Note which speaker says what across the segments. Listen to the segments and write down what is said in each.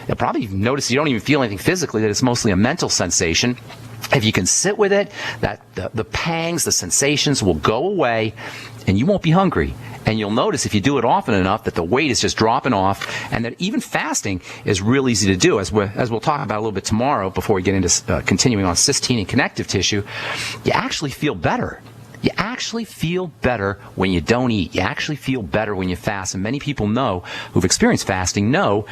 Speaker 1: You'll probably notice you don't even feel anything physically, that it's mostly a mental sensation. If you can sit with it, that the pangs, the sensations will go away, and you won't be hungry. And you'll notice if you do it often enough that the weight is just dropping off, and that even fasting is real easy to do. As we'll talk about a little bit tomorrow before we get into continuing on cysteine and connective tissue, you actually feel better. You actually feel better when you don't eat. You actually feel better when you fast. And many people know, who've experienced fasting, know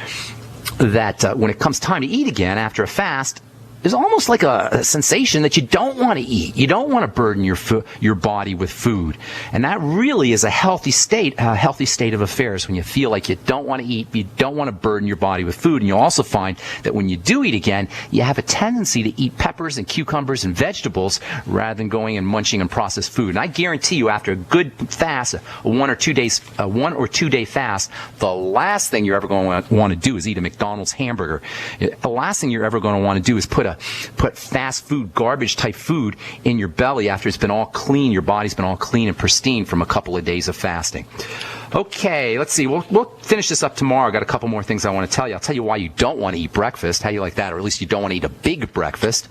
Speaker 1: that when it comes time to eat again after a fast, there's almost like a sensation that you don't want to eat. You don't want to burden your body with food. And that really is a healthy state of affairs, when you feel like you don't want to eat, you don't want to burden your body with food. And you'll also find that when you do eat again, you have a tendency to eat peppers and cucumbers and vegetables rather than going and munching on processed food. And I guarantee you, after a good fast, a 1 or 2 day fast, the last thing you're ever going to want to do is eat a McDonald's hamburger. The last thing you're ever going to want to do is put fast food, garbage type food in your belly after it's been all clean. Your body's been all clean and pristine from a couple of days of fasting. Okay, let's see. We'll finish this up tomorrow. I've got a couple more things I want to tell you. I'll tell you why you don't want to eat breakfast. How you like that? Or at least you don't want to eat a big breakfast.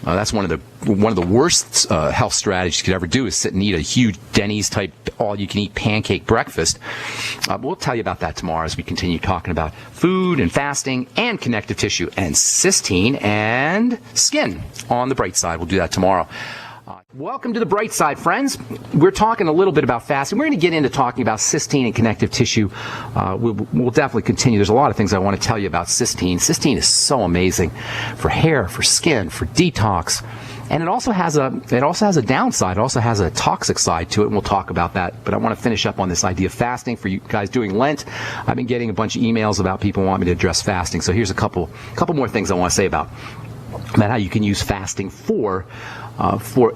Speaker 1: That's one of the worst health strategies you could ever do, is sit and eat a huge Denny's type all-you-can-eat pancake breakfast. We'll tell you about that tomorrow as we continue talking about food and fasting and connective tissue and cysteine and skin on the bright side. We'll do that tomorrow. Welcome to the bright side, friends. We're talking a little bit about fasting. We're going to get into talking about cysteine and connective tissue. We'll definitely continue. There's a lot of things I want to tell you about cysteine. Cysteine is so amazing for hair, for skin, for detox. And it also has a downside. It also has a toxic side to it, and we'll talk about that. But I want to finish up on this idea of fasting for you guys doing Lent. I've been getting a bunch of emails about people wanting me to address fasting. So here's a couple more things I want to say about how you can use fasting for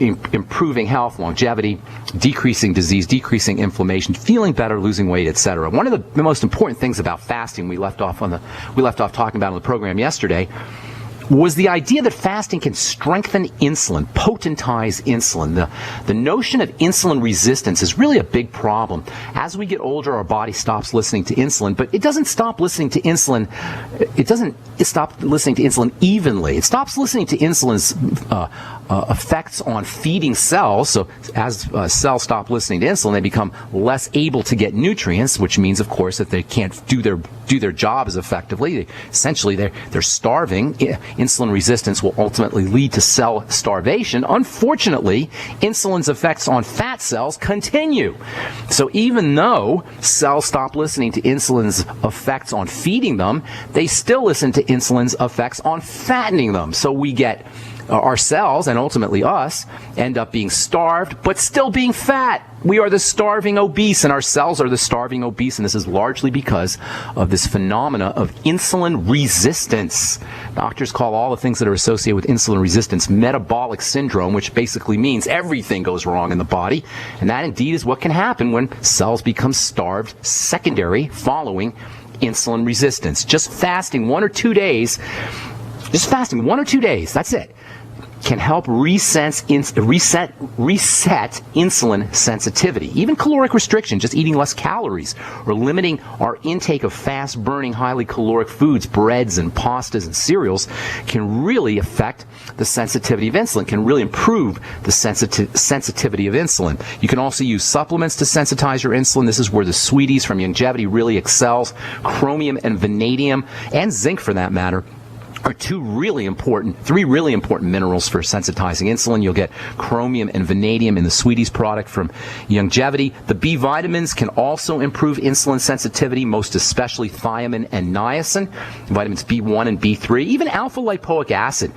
Speaker 1: improving health, longevity, decreasing disease, decreasing inflammation, feeling better, losing weight, etc. One of the most important things about fasting we left off talking about on the program yesterday was the idea that fasting can strengthen insulin, potentize insulin. The notion of insulin resistance is really a big problem. As we get older, our body stops listening to insulin, but it doesn't stop listening to insulin. It doesn't stop listening to insulin evenly. It stops listening to insulin's effects on feeding cells. So as cells stop listening to insulin, they become less able to get nutrients, which means, of course, that they can't do their job as effectively. Essentially, they're starving. Insulin resistance will ultimately lead to cell starvation. Unfortunately, insulin's effects on fat cells continue. So even though cells stop listening to insulin's effects on feeding them, they still listen to insulin's effects on fattening them. So we get our cells, and ultimately us, end up being starved, but still being fat. We are the starving obese, and our cells are the starving obese, and this is largely because of this phenomena of insulin resistance. Doctors call all the things that are associated with insulin resistance metabolic syndrome, which basically means everything goes wrong in the body, and that indeed is what can happen when cells become starved secondary following insulin resistance. Just fasting 1 or 2 days, that's it, can help reset insulin sensitivity. Even caloric restriction, just eating less calories, or limiting our intake of fast-burning, highly caloric foods, breads and pastas and cereals, can really affect the sensitivity of insulin, can really improve the sensitivity of insulin. You can also use supplements to sensitize your insulin. This is where the Sweeties from Youngevity really excels. Chromium and vanadium, and zinc for that matter, are three really important minerals for sensitizing insulin. You'll get chromium and vanadium in the Sweeties product from Youngevity. The B vitamins can also improve insulin sensitivity, most especially thiamine and niacin, vitamins B1 and B3. Even alpha lipoic acid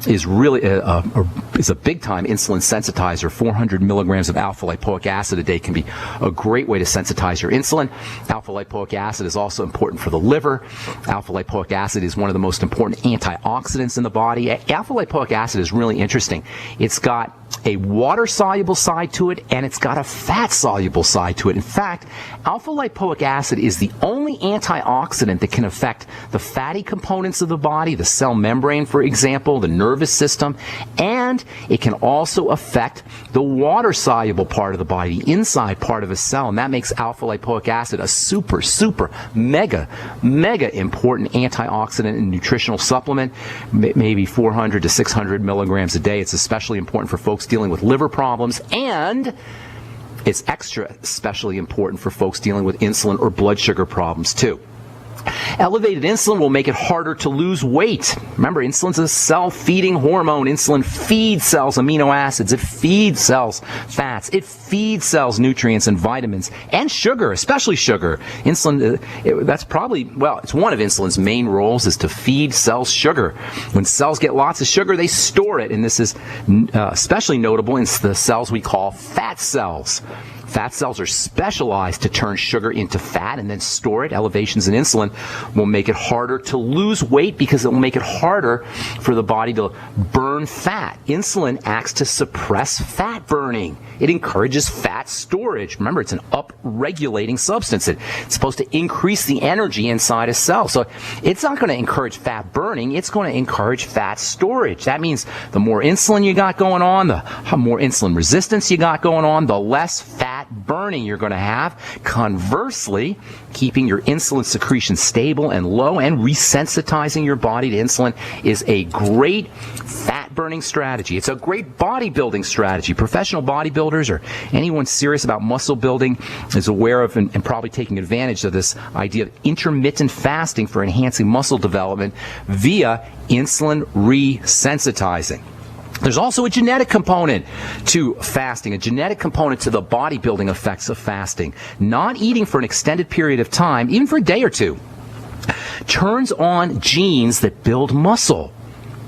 Speaker 1: is really is a big-time insulin sensitizer. 400 milligrams of alpha lipoic acid a day can be a great way to sensitize your insulin. Alpha lipoic acid is also important for the liver. Alpha lipoic acid is one of the most important antioxidants in the body. Alpha lipoic acid is really interesting. It's got a water-soluble side to it, and it's got a fat-soluble side to it. In fact, alpha-lipoic acid is the only antioxidant that can affect the fatty components of the body, the cell membrane, for example, the nervous system, and it can also affect the water-soluble part of the body, the inside part of a cell, and that makes alpha-lipoic acid a super, mega important antioxidant and nutritional supplement, maybe 400 to 600 milligrams a day. It's especially important for folks dealing with liver problems, and it's especially important for folks dealing with insulin or blood sugar problems too. Elevated insulin will make it harder to lose weight. Remember, insulin's a cell-feeding hormone. Insulin feeds cells amino acids. It feeds cells fats. It feeds cells nutrients and vitamins and sugar, especially sugar. Insulin, it's one of insulin's main roles is to feed cells sugar. When cells get lots of sugar, they store it, and this is especially notable in the cells we call fat cells. Fat cells are specialized to turn sugar into fat and then store it. Elevations in insulin will make it harder to lose weight because it will make it harder for the body to burn fat. Insulin acts to suppress fat burning. It encourages fat storage. Remember, it's an up-regulating substance. It's supposed to increase the energy inside a cell. So it's not going to encourage fat burning. It's going to encourage fat storage. That means the more insulin you got going on, the more insulin resistance you got going on, the less fat burning you're going to have. Conversely, keeping your insulin secretion stable and low and resensitizing your body to insulin is a great fat burning strategy. It's a great bodybuilding strategy. Professional bodybuilders or anyone serious about muscle building is aware of and probably taking advantage of this idea of intermittent fasting for enhancing muscle development via insulin resensitizing. There's also a genetic component to fasting, a genetic component to the bodybuilding effects of fasting. Not eating for an extended period of time, even for a day or two, turns on genes that build muscle.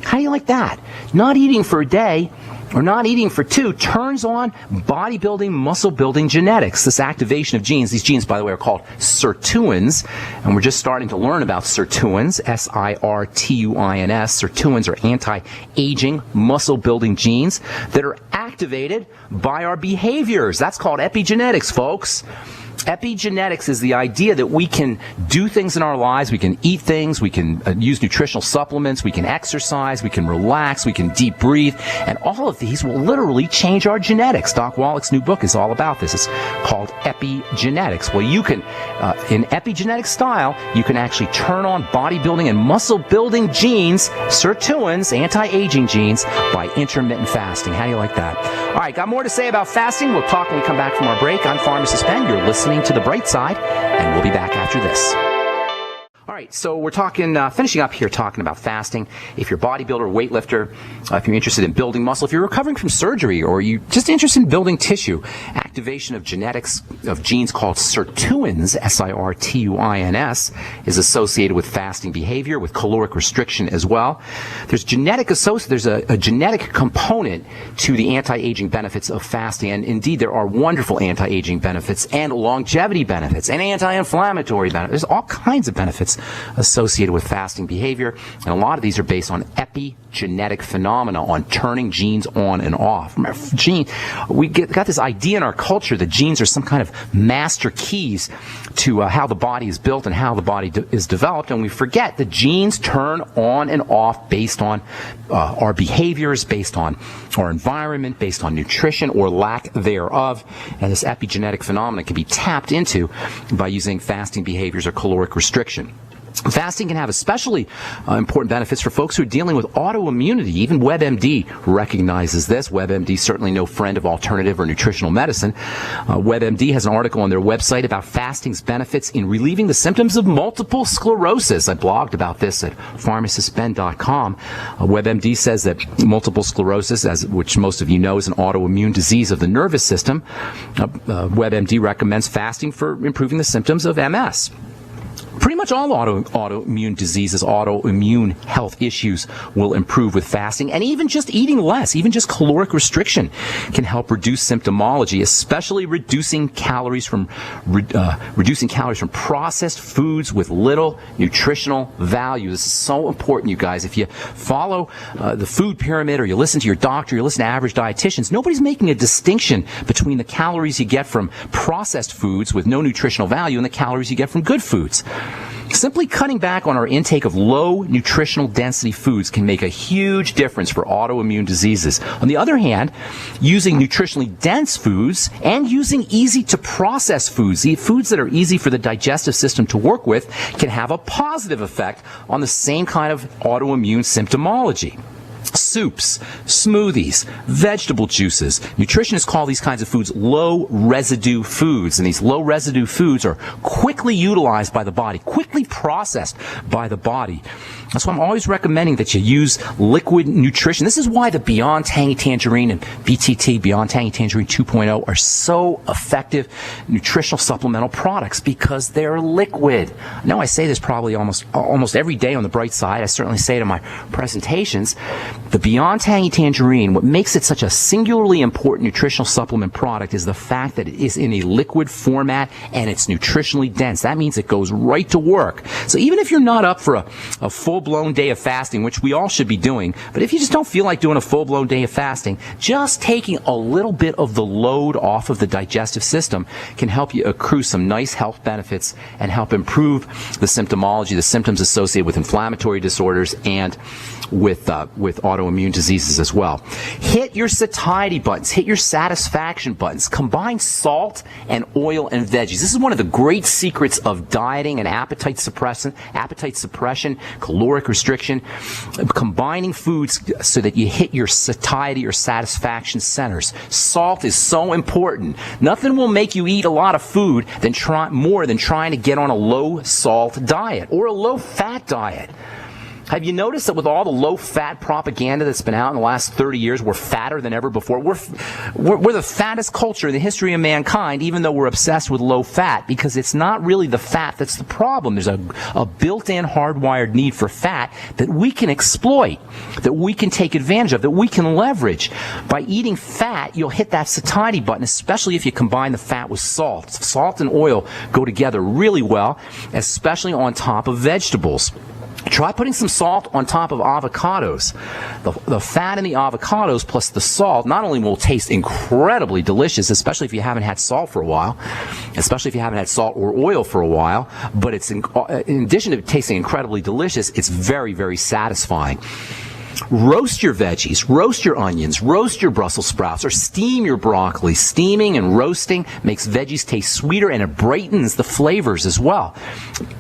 Speaker 1: How do you like that? Not eating for a day or not eating for two turns on bodybuilding, muscle-building genetics. This activation of genes, these genes, by the way, are called sirtuins, and we're just starting to learn about sirtuins, S-I-R-T-U-I-N-S. Sirtuins are anti-aging, muscle-building genes that are activated by our behaviors. That's called epigenetics, folks. Epigenetics is the idea that we can do things in our lives, we can eat things, we can use nutritional supplements, we can exercise, we can relax, we can deep breathe, and all of these will literally change our genetics. Doc Wallach's new book is all about this. It's called Epigenetics. Well, you can, in epigenetic style, you can actually turn on bodybuilding and muscle-building genes, sirtuins, anti-aging genes, by intermittent fasting. How do you like that? All right, got more to say about fasting. We'll talk when we come back from our break. I'm Pharmacist Ben. You're listening to The Bright Side, and we'll be back after this. All right, so we're finishing up here talking about fasting. If you're a bodybuilder, weightlifter, if you're interested in building muscle, if you're recovering from surgery, or you're just interested in building tissue, activation of genetics of genes called sirtuins, S-I-R-T-U-I-N-S, is associated with fasting behavior, with caloric restriction as well. There's a genetic component to the anti-aging benefits of fasting, and indeed there are wonderful anti-aging benefits and longevity benefits and anti-inflammatory benefits. There's all kinds of benefits associated with fasting behavior, and a lot of these are based on epigenetic phenomena, on turning genes on and off. Remember, we got this idea in our culture that genes are some kind of master keys to how the body is built and how the body is developed, and we forget that genes turn on and off based on our behaviors, based on our environment, based on nutrition or lack thereof, and this epigenetic phenomenon can be tapped into by using fasting behaviors or caloric restriction. Fasting can have especially important benefits for folks who are dealing with autoimmunity. Even WebMD recognizes this. WebMD is certainly no friend of alternative or nutritional medicine. WebMD has an article on their website about fasting's benefits in relieving the symptoms of multiple sclerosis. I blogged about this at pharmacistben.com. WebMD says that multiple sclerosis, which most of you know is an autoimmune disease of the nervous system, WebMD recommends fasting for improving the symptoms of MS. Pretty much all autoimmune diseases, autoimmune health issues will improve with fasting, and even just eating less, even just caloric restriction can help reduce symptomology, especially reducing calories from processed foods with little nutritional value. This is so important, you guys. If you follow the food pyramid, or you listen to your doctor, you listen to average dietitians, nobody's making a distinction between the calories you get from processed foods with no nutritional value and the calories you get from good foods. Simply cutting back on our intake of low nutritional density foods can make a huge difference for autoimmune diseases. On the other hand, using nutritionally dense foods and using easy to process foods, foods that are easy for the digestive system to work with, can have a positive effect on the same kind of autoimmune symptomology. Soups, smoothies, vegetable juices. Nutritionists call these kinds of foods low residue foods, and these low residue foods are quickly utilized by the body, quickly processed by the body. That's why I'm always recommending that you use liquid nutrition. This is why the Beyond Tangy Tangerine and BTT, Beyond Tangy Tangerine 2.0, are so effective nutritional supplemental products, because they're liquid. I know I say this probably almost every day on the bright side. I certainly say it in my presentations. The Beyond Tangy Tangerine, what makes it such a singularly important nutritional supplement product is the fact that it is in a liquid format and it's nutritionally dense. That means it goes right to work. So even if you're not up for a full-blown day of fasting, which we all should be doing, but if you just don't feel like doing a full-blown day of fasting, just taking a little bit of the load off of the digestive system can help you accrue some nice health benefits and help improve the symptomology, the symptoms associated with inflammatory disorders and with autoimmune diseases as well. Hit your satiety buttons. Hit your satisfaction buttons. Combine salt and oil and veggies. This is one of the great secrets of dieting and appetite suppression, caloric restriction. Combining foods so that you hit your satiety or satisfaction centers. Salt is so important. Nothing will make you eat a lot of food more than trying to get on a low salt diet or a low fat diet. Have you noticed that with all the low-fat propaganda that's been out in the last 30 years, we're fatter than ever before? We're the fattest culture in the history of mankind, even though we're obsessed with low-fat, because it's not really the fat that's the problem. There's a built-in hardwired need for fat that we can exploit, that we can take advantage of, that we can leverage. By eating fat, you'll hit that satiety button, especially if you combine the fat with salt. Salt and oil go together really well, especially on top of vegetables. Try putting some salt on top of avocados. The fat in the avocados plus the salt not only will taste incredibly delicious, especially if you haven't had salt for a while, especially if you haven't had salt or oil for a while, but it's in addition to tasting incredibly delicious, it's very, very satisfying. Roast your veggies, roast your onions, roast your Brussels sprouts, or steam your broccoli. Steaming and roasting makes veggies taste sweeter, and it brightens the flavors as well.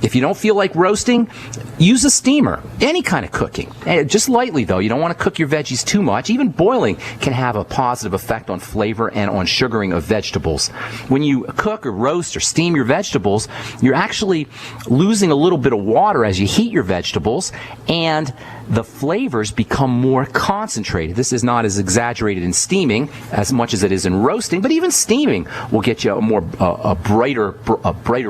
Speaker 1: If you don't feel like roasting, use a steamer. Any kind of cooking. Just lightly, though. You don't want to cook your veggies too much. Even boiling can have a positive effect on flavor and on sugaring of vegetables. When you cook or roast or steam your vegetables, you're actually losing a little bit of water as you heat your vegetables, and the flavors become more concentrated. This is not as exaggerated in steaming as much as it is in roasting, but even steaming will get you a brighter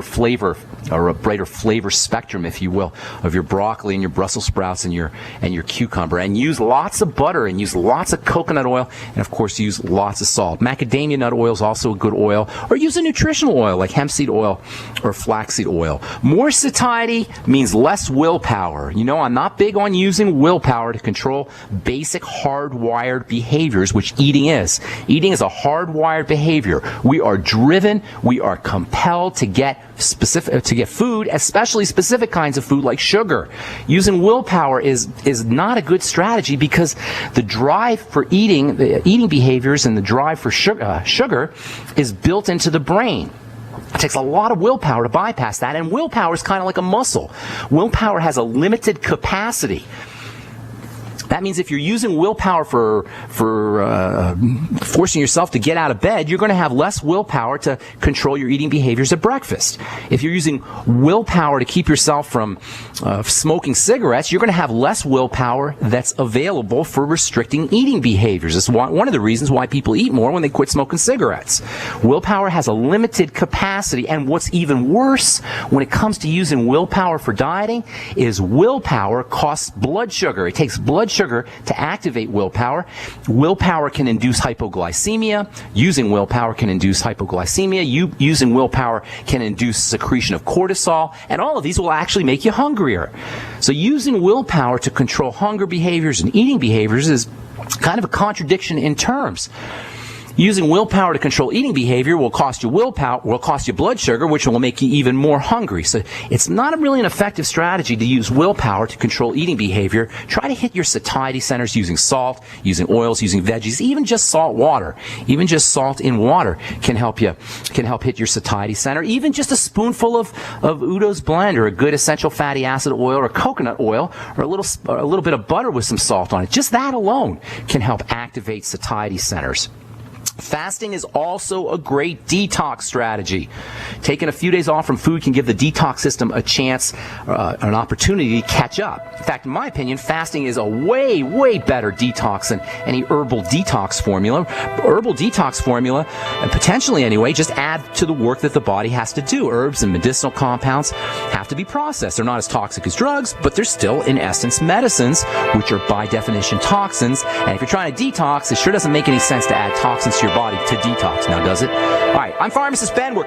Speaker 1: flavor, or a brighter flavor spectrum, if you will, of your broccoli and your Brussels sprouts and your cucumber. And use lots of butter and use lots of coconut oil, and of course use lots of salt. Macadamia nut oil is also a good oil, or use a nutritional oil like hemp seed oil or flaxseed oil. More satiety means less willpower. You know, I'm not big on using willpower to control basic hardwired behaviors, which eating is. Eating is a hardwired behavior. We are driven, we are compelled to get food, especially specific kinds of food like sugar. Using willpower is not a good strategy, because the drive for eating behaviors and the drive for sugar is built into the brain. It takes a lot of willpower to bypass that, and willpower is kind of like a muscle. Willpower has a limited capacity. That means if you're using willpower for forcing yourself to get out of bed, you're going to have less willpower to control your eating behaviors at breakfast. If you're using willpower to keep yourself from smoking cigarettes, you're going to have less willpower that's available for restricting eating behaviors. It's one of the reasons why people eat more when they quit smoking cigarettes. Willpower has a limited capacity, and what's even worse when it comes to using willpower for dieting is willpower costs blood sugar. It takes blood sugar to activate willpower. Willpower can induce hypoglycemia. Using willpower can induce hypoglycemia. Using willpower can induce secretion of cortisol, and all of these will actually make you hungrier. So using willpower to control hunger behaviors and eating behaviors is kind of a contradiction in terms. Using willpower to control eating behavior will cost you blood sugar, which will make you even more hungry. So it's not really an effective strategy to use willpower to control eating behavior. Try to hit your satiety centers using salt, using oils, using veggies, even just salt water. Even just salt in water can help hit your satiety center. Even just a spoonful of Udo's blend, or a good essential fatty acid oil, or coconut oil, or a little bit of butter with some salt on it. Just that alone can help activate satiety centers. Fasting is also a great detox strategy. Taking a few days off from food can give the detox system a chance, an opportunity to catch up. In fact, in my opinion, fasting is a way, way better detox than any herbal detox formula. Herbal detox formula, potentially anyway, just add to the work that the body has to do. Herbs and medicinal compounds have to be processed. They're not as toxic as drugs, but they're still, in essence, medicines, which are by definition toxins. And if you're trying to detox, it sure doesn't make any sense to add toxins to your body to detox, now does it? All right, I'm Pharmacist Ben.